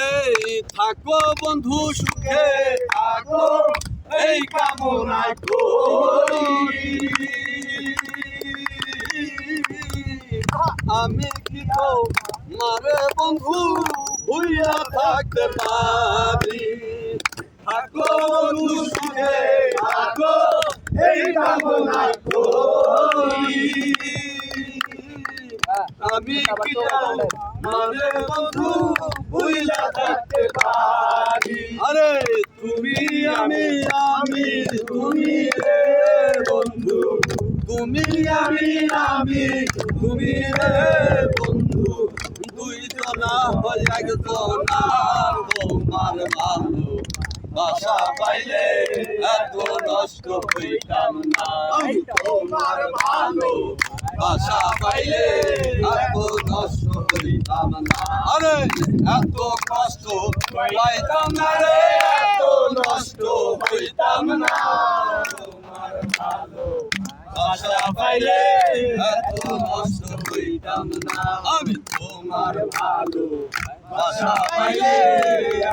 এই থাকো বন্ধু সুখে থাকো এই কামনা করি আমি কি তো মারে বন্ধু ভুইয়া থাকতে পারি থাকো বন্ধু সুখে থাকো এই কামনা করি আমি কি তো মারে বন্ধু ভুইয়া থাকতে পারি আরে তুমি আমি তুমি রে বন্ধু তুমি আমি তুমি রে বন্ধু দুইজনা হয় একজনার তোমার ভালো বাসা পাইলে এত নষ্ট হইতাম না তোমার ভালো বাসা পাইলে এত নষ্ট হইতাম না আরে এত কষ্ট পাইতাম না রে এত নষ্ট হইতাম না তোমার ভালো বাসা পাইলে এত নষ্ট হইতাম না আমি তোমার ভালো বাসা পাইলে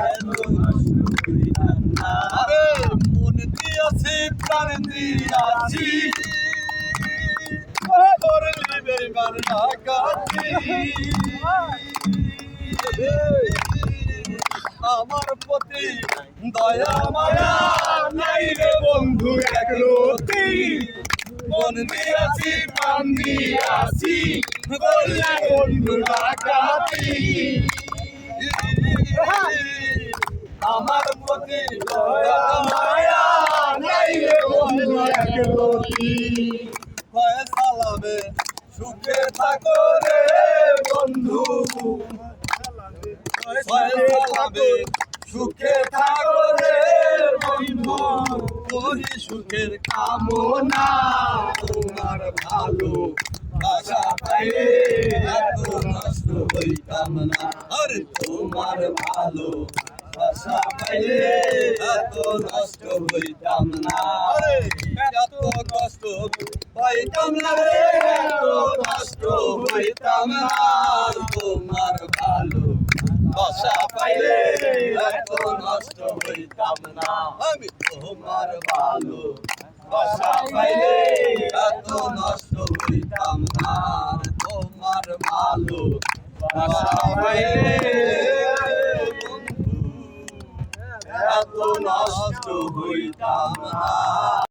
এত নষ্ট হইতাম না আরে মন দিয়াছি প্রাণ দিয়াছি করলি বেইমান ডাকাতি আমার প্রতি দয়া মায়া নাই রে বন্ধু একরতি মন দিয়াছি প্রাণ দিয়াছি করলি বন্ধু ডাকাতি আমার প্রতি দয়া মায়া নাই রে বন্ধু একরতি সালামে সুখে থাকো রে বন্ধু সালামে সুখে থাকো রে বন্ধু করি সুখের কামনা তোমার ভালো বাসা পাইলে এত নষ্ট হইতাম না আরে তোমার ভালো বাসা পাইলে এত নষ্ট হইতাম না আরে এত কষ্ট হইতাম না রে এত নষ্ট হইতাম না তোমার ভালো বাসা পাইলে এত নষ্ট হইতাম না আমি তোমার ভালো বাসা পাইলে এত নষ্ট হইতাম না তোমার ভালো বাসা পাইলে এত নষ্ট হইতাম না।